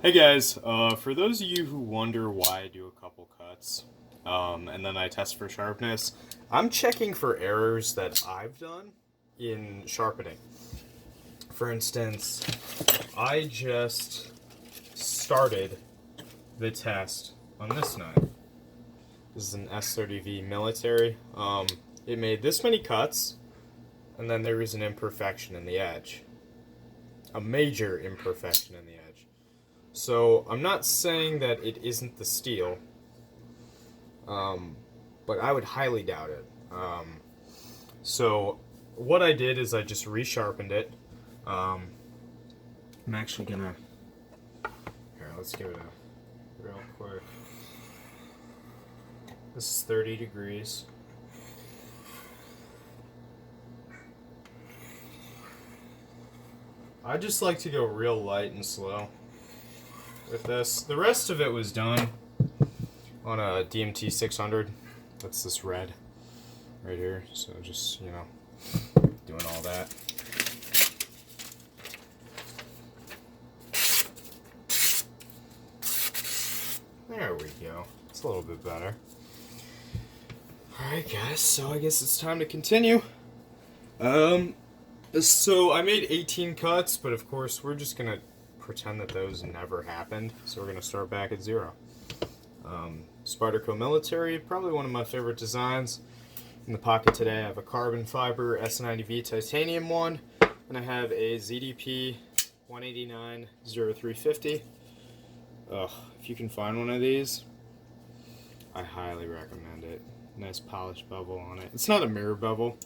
Hey guys, for those of you who wonder why I do a couple cuts, and then I test for sharpness, I'm checking for errors that I've done in sharpening. For instance, I just started the test on this knife. This is an S30v military. It made this many cuts, and then there was an imperfection in the edge. A major imperfection in the edge. So, I'm not saying that it isn't the steel, but I would highly doubt it. So, what I did is I just resharpened it. I'm actually gonna... Here, let's give it a real quick. This is 30 degrees. I just like to go real light and slow with this. The rest of it was done on a DMT 600. That's this red right here. So just, you know, doing all that. There we go. It's a little bit better. Alright guys, so I guess it's time to continue. So I made 18 cuts, but of course we're just gonna pretend that those never happened. So we're gonna start back at 0. Spyderco Military, probably one of my favorite designs. In the pocket today I have a carbon fiber S30v titanium one, and I have a ZDP 189 0350. Ugh, if you can find one of these, I highly recommend it. Nice polished bevel on it. It's not a mirror bevel,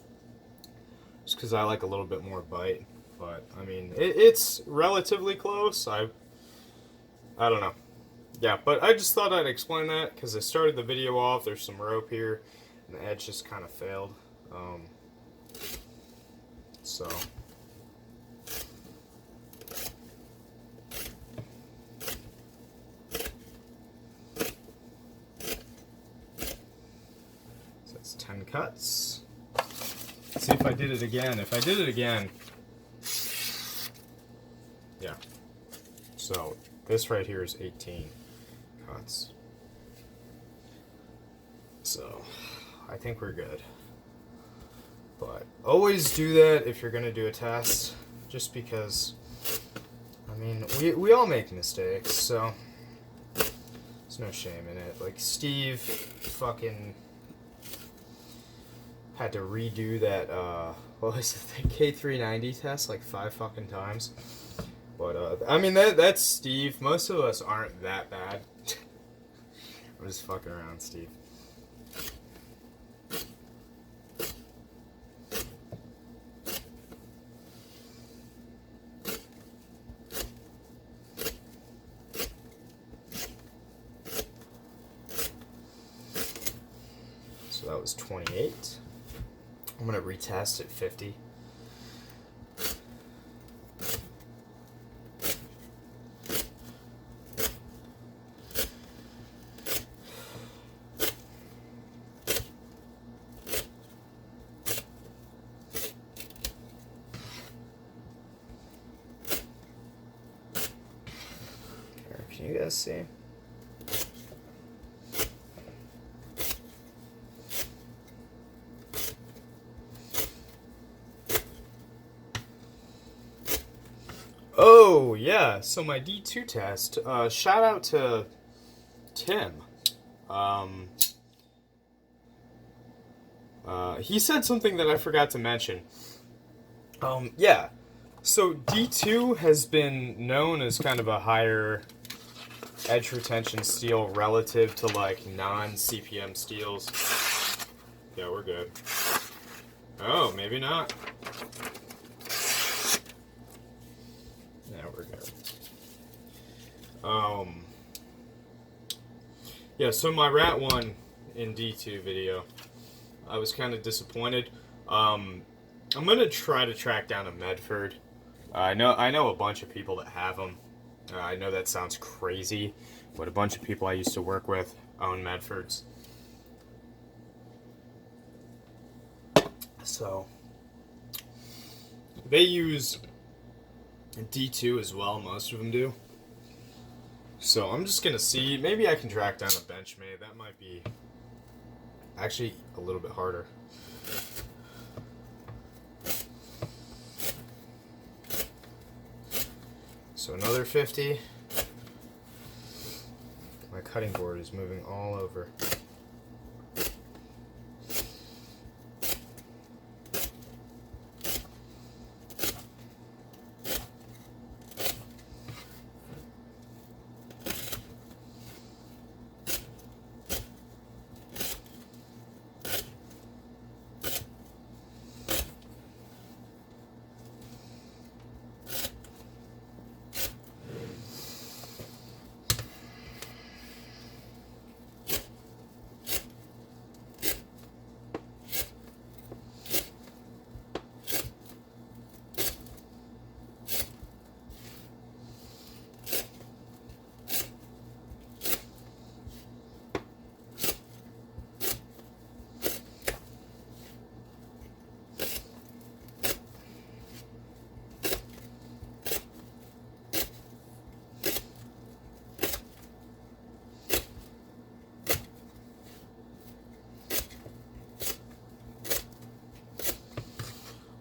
just because I like a little bit more bite. But, I mean, it's relatively close. I don't know. Yeah, but I just thought I'd explain that, because I started the video off. There's some rope here, and the edge just kind of failed. So that's 10 cuts. Let's see if I did it again. If I did it again, yeah. So this right here is 18 cuts. So I think we're good. But always do that if you're gonna do a test, just because, I mean, we all make mistakes, so there's no shame in it. Like Steve fucking had to redo that, what was it, the K390 test like 5 fucking times. But, I mean, that's Steve. Most of us aren't that bad. I'm just fucking around, Steve. So that was 28. I'm going to retest at 50. Can you guys see? Oh, yeah, so my D2 test, shout out to Tim. He said something that I forgot to mention. Yeah, so D2 has been known as kind of a higher edge retention steel relative to, like, non-CPM steels. Yeah, we're good. Oh, maybe not. Yeah, we're good. Yeah, so my Rat 1 in D2 video, I was kind of disappointed. I'm gonna try to track down a Medford. I know a bunch of people that have them. I know that sounds crazy, but a bunch of people I used to work with own Medfords. So they use D2 as well, most of them do. So I'm just gonna see, maybe I can track down a Benchmade. That might be actually a little bit harder. So another 50. My cutting board is moving all over.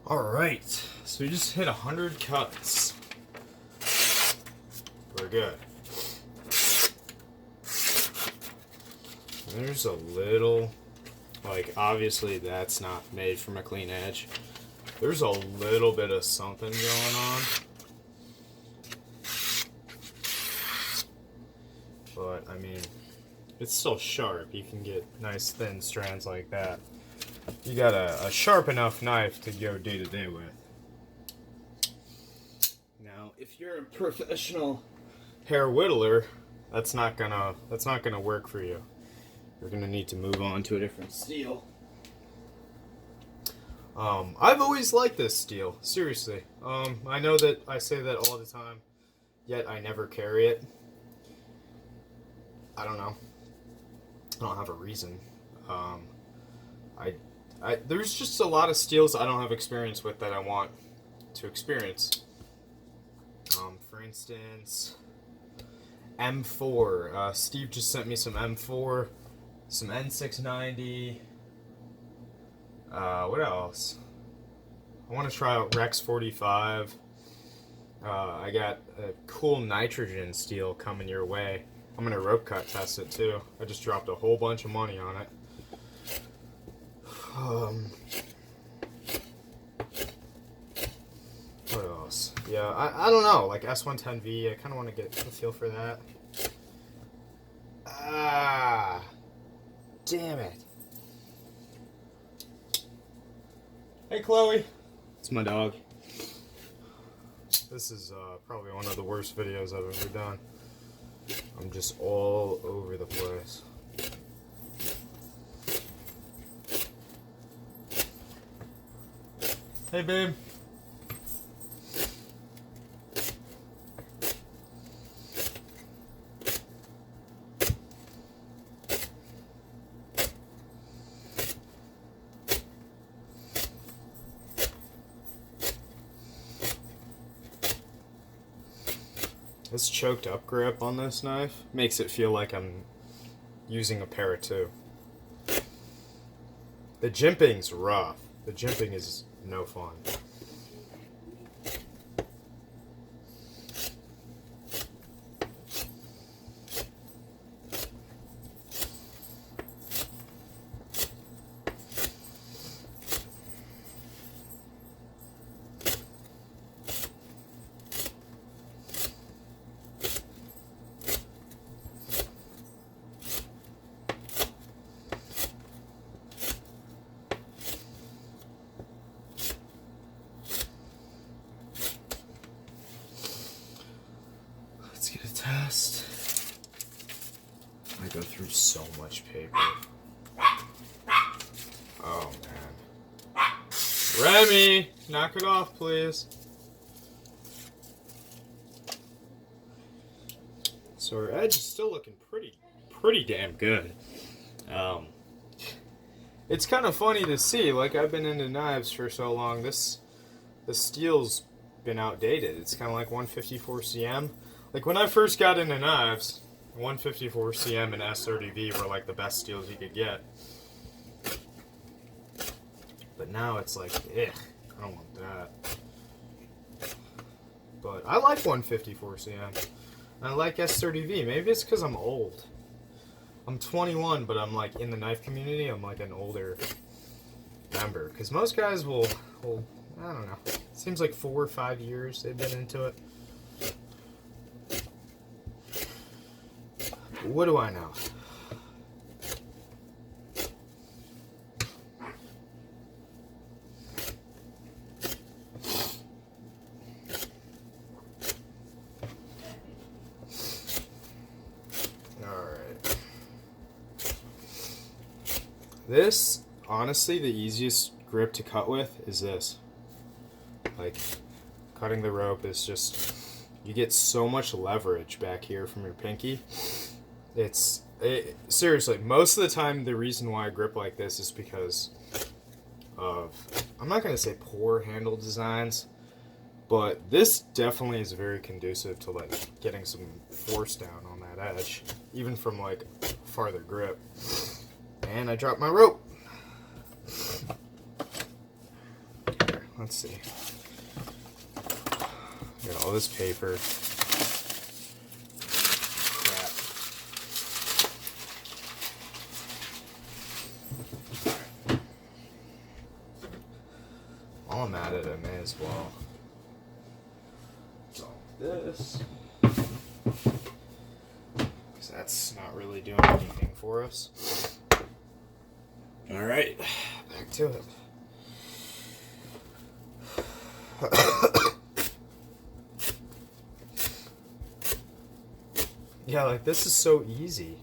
Alright, so we just hit 100 cuts. We're good. There's a little, like, obviously that's not made from a clean edge. There's a little bit of something going on. But, I mean, it's still sharp. You can get nice thin strands like that. You got a sharp enough knife to go day to day with. Now, if you're a professional hair whittler, that's not gonna work for you. You're gonna need to move on to a different steel. I've always liked this steel, seriously. I know that I say that all the time, yet I never carry it. I don't know. I don't have a reason. There's just a lot of steels I don't have experience with that I want to experience. For instance, M4. Steve just sent me some M4, some N690. What else? I want to try out Rex 45. I got a cool nitrogen steel coming your way. I'm gonna rope cut test it too. I just dropped a whole bunch of money on it. What else? Yeah, I don't know. Like S110V, I kind of want to get a feel for that. Ah, damn it. Hey, Chloe. It's my dog. This is probably one of the worst videos I've ever done. I'm just all over the place. Hey, babe. This choked up grip on this knife makes it feel like I'm using a pair of two. The jimping's rough. The jimping is no fun. Let's get a test. I go through so much paper. Oh man. Remy, knock it off, please. So our edge is still looking pretty damn good. It's kind of funny to see. Like, I've been into knives for so long. The steel's been outdated. It's kind of like 154 cm. Like when I first got into knives, 154 cm and S30v were like the best steels you could get. But now it's like, ugh, I don't want that. But I like 154 cm. I like S30v. Maybe it's because I'm old. I'm 21, but I'm like in the knife community. I'm like an older member. Because most guys will, I don't know. It seems like 4 or 5 years they've been into it. What do I know? Alright. This, honestly, the easiest grip to cut with is this. Like, cutting the rope is just, you get so much leverage back here from your pinky. Seriously, most of the time the reason why I grip like this is because of, I'm not going to say poor handle designs, but this definitely is very conducive to like getting some force down on that edge, even from like farther grip. And I dropped my rope. Here, let's see. Got all this paper. While I'm at it, I may as well drop this, because that's not really doing anything for us. Alright, back to it. Yeah, like this is so easy.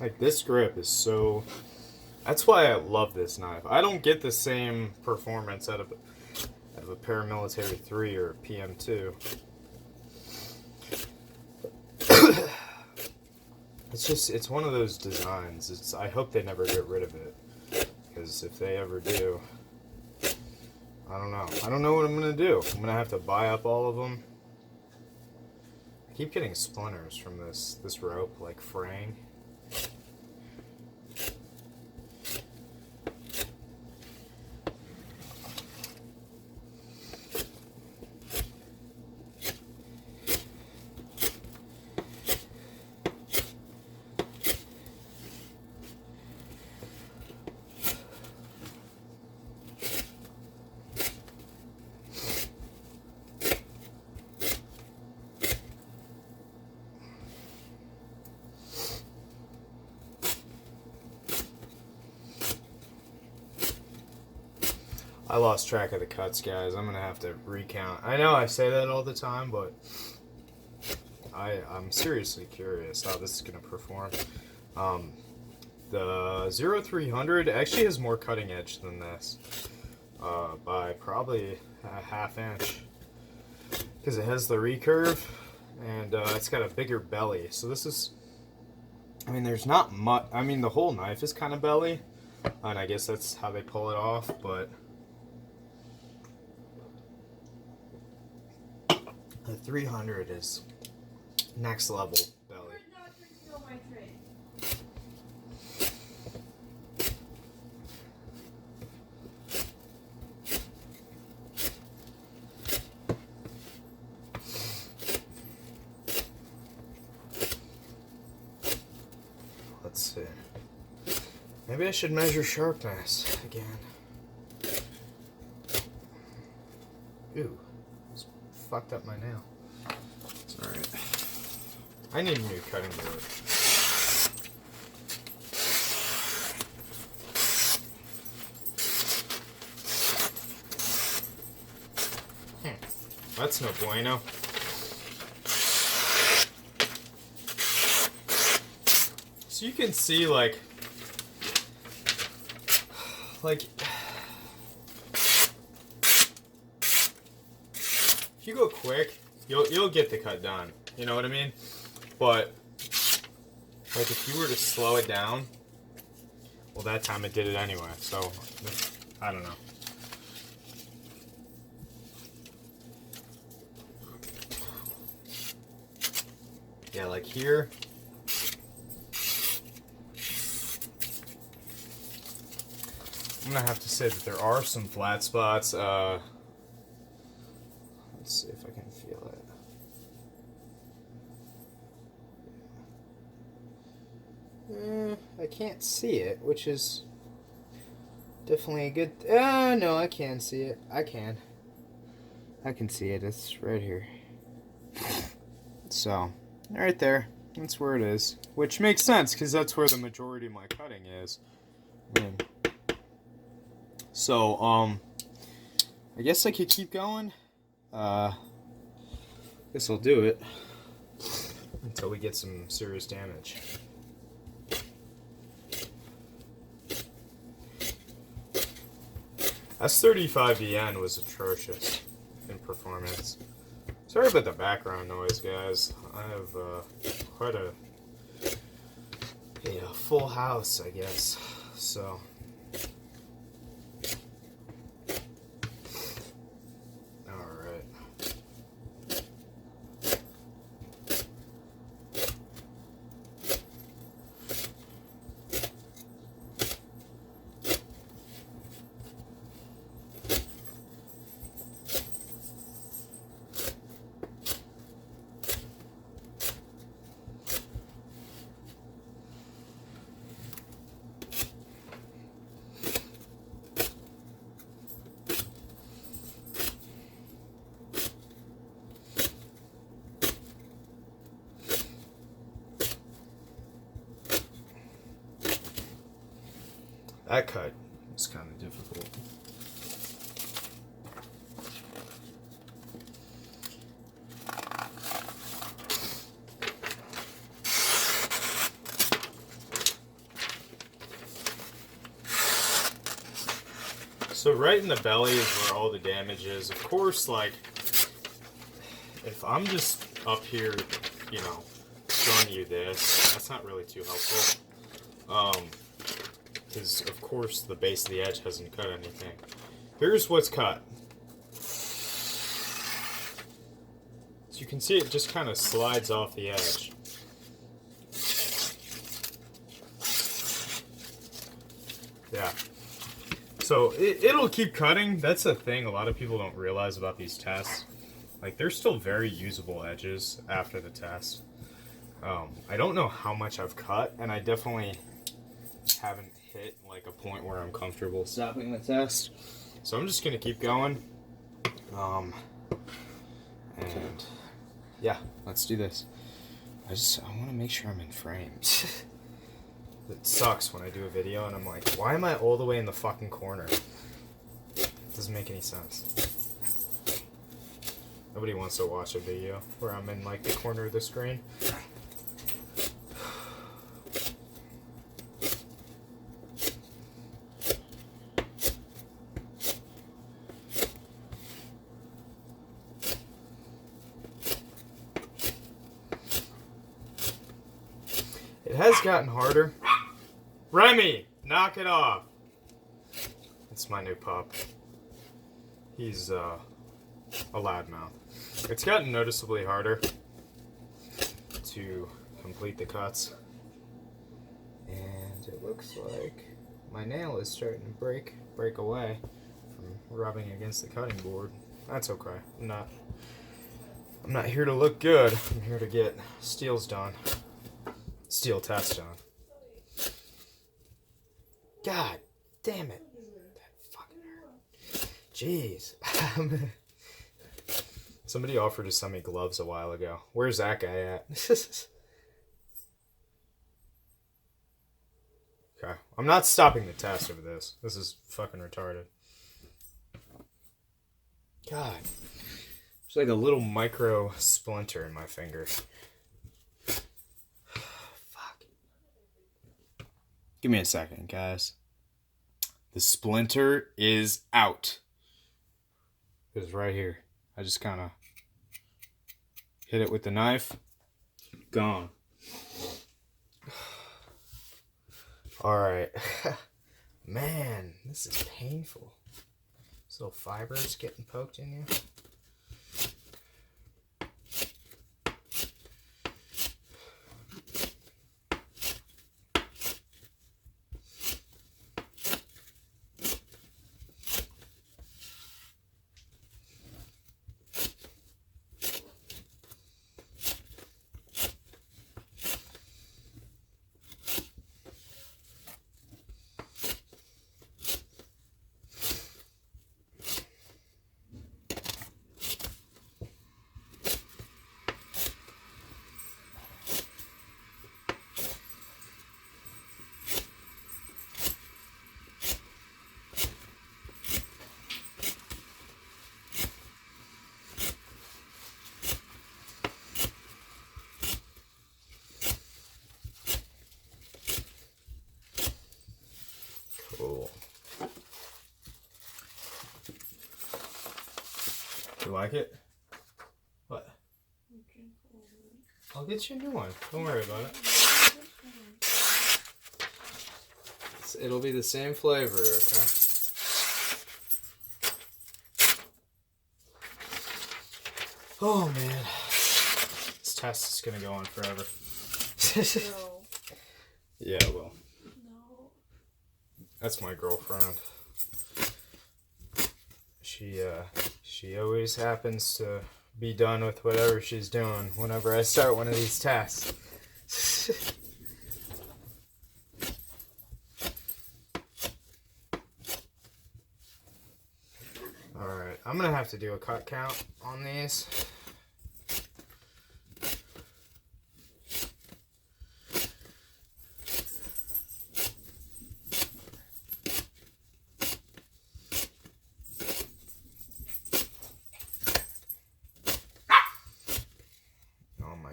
Like this grip is so, that's why I love this knife. I don't get the same performance out of a Paramilitary 3 or a PM2. It's one of those designs. I hope they never get rid of it, because if they ever do, I don't know. I don't know what I'm gonna do. I'm gonna have to buy up all of them. I keep getting splinters from this rope, like fraying. I lost track of the cuts, guys. I'm gonna have to recount. I know I say that all the time, but I'm seriously curious how this is gonna perform. The 0300 actually has more cutting edge than this, by probably a ½ inch, because it has the recurve and it's got a bigger belly. So this is, I mean, there's not much. I mean, the whole knife is kind of belly, and I guess that's how they pull it off, but the 300 is next level belly. Let's see. Maybe I should measure sharpness again. Ew. Fucked up my nail. It's alright. I need a new cutting board. That's no bueno. So you can see like if you go quick, you'll get the cut done. You know what I mean? But like if you were to slow it down, well, that time it did it anyway. So I don't know. Yeah, like here. I'm gonna have to say that there are some flat spots. Let's see if I can feel it. I can't see it, which is definitely a good. No, I can see it. I can see it. It's right here. So, right there. That's where it is, which makes sense because that's where the majority of my cutting is. I mean, so, I guess I could keep going. Guess I'll do it until we get some serious damage. S30v was atrocious in performance. Sorry about the background noise, guys. I have quite a full house, I guess. So. That cut is kind of difficult. So right in the belly is where all the damage is. Of course, like, if I'm just up here, you know, showing you this, that's not really too helpful. Because, of course, the base of the edge hasn't cut anything. Here's what's cut. So you can see it just kind of slides off the edge. Yeah. So it'll keep cutting. That's the thing a lot of people don't realize about these tests. Like, they're still very usable edges after the test. I don't know how much I've cut, and I definitely haven't hit like a point where I'm comfortable stopping the test. So I'm just gonna keep going. And yeah, let's do this. I want to make sure I'm in frame. It sucks when I do a video and I'm like, why am I all the way in the fucking corner? It doesn't make any sense. Nobody wants to watch a video where I'm in like the corner of the screen. It has gotten harder. Remy, knock it off. It's my new pup. He's a loudmouth. It's gotten noticeably harder to complete the cuts. And it looks like my nail is starting to break away from rubbing against the cutting board. That's okay. I'm not here to look good. I'm here to get steels done. Steel test done. God damn it. That fucking hurt. Jeez. Somebody offered to send me gloves a while ago. Where's that guy at? Okay. I'm not stopping the test over this. This is fucking retarded. God. There's like a little micro splinter in my finger. Fuck. Give me a second, guys. The splinter is out. It's right here. I just kind of hit it with the knife. Gone. Alright. Man, this is painful. This little fibers getting poked in you. Cool. You like it? What? I'll get you a new one. Don't worry about it. It'll be the same flavor, okay? Oh man. This test is gonna go on forever. No. Yeah, well. No. That's my girlfriend. She always happens to be done with whatever she's doing whenever I start one of these tests. Alright, I'm gonna have to do a cut count on these.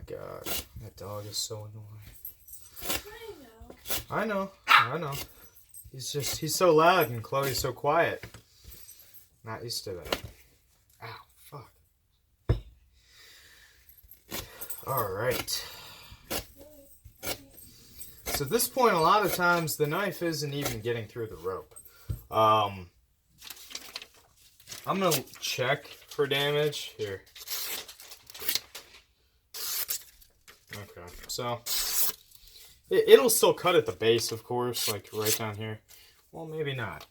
God, that dog is so annoying. I know. He's so loud and Chloe's so quiet. Not used to that. Ow, fuck. Alright. So at this point, a lot of times, the knife isn't even getting through the rope. I'm gonna check for damage. Here. Okay, so it'll still cut at the base, of course, like right down here. Well, maybe not.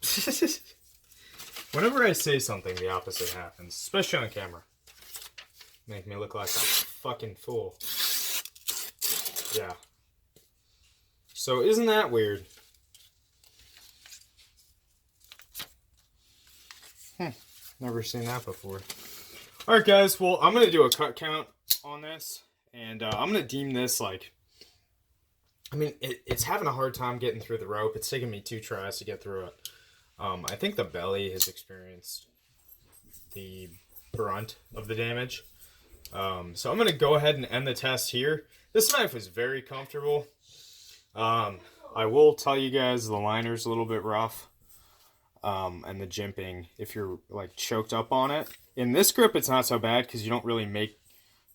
Whenever I say something, the opposite happens, especially on camera. Make me look like a fucking fool. Yeah. So isn't that weird? Never seen that before. Alright guys, well, I'm going to do a cut count on this. And I'm going to deem this like, I mean, it's having a hard time getting through the rope. It's taken me 2 tries to get through it. I think the belly has experienced the brunt of the damage. So I'm going to go ahead and end the test here. This knife was very comfortable. I will tell you guys the liner's a little bit rough. And the jimping, if you're like choked up on it. In this grip, it's not so bad because you don't really make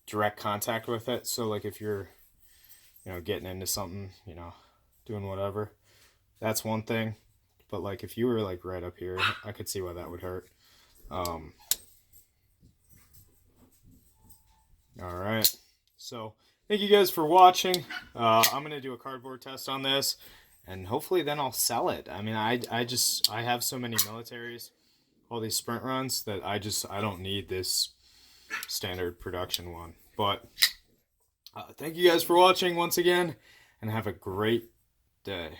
direct contact with it. So like if you're, getting into something, doing whatever, that's one thing. But like if you were like right up here, I could see why that would hurt. All right. So thank you guys for watching. I'm going to do a cardboard test on this and hopefully then I'll sell it. I mean, I have so many militaries, all these sprint runs that I don't need this standard production one. But thank you guys for watching once again and have a great day.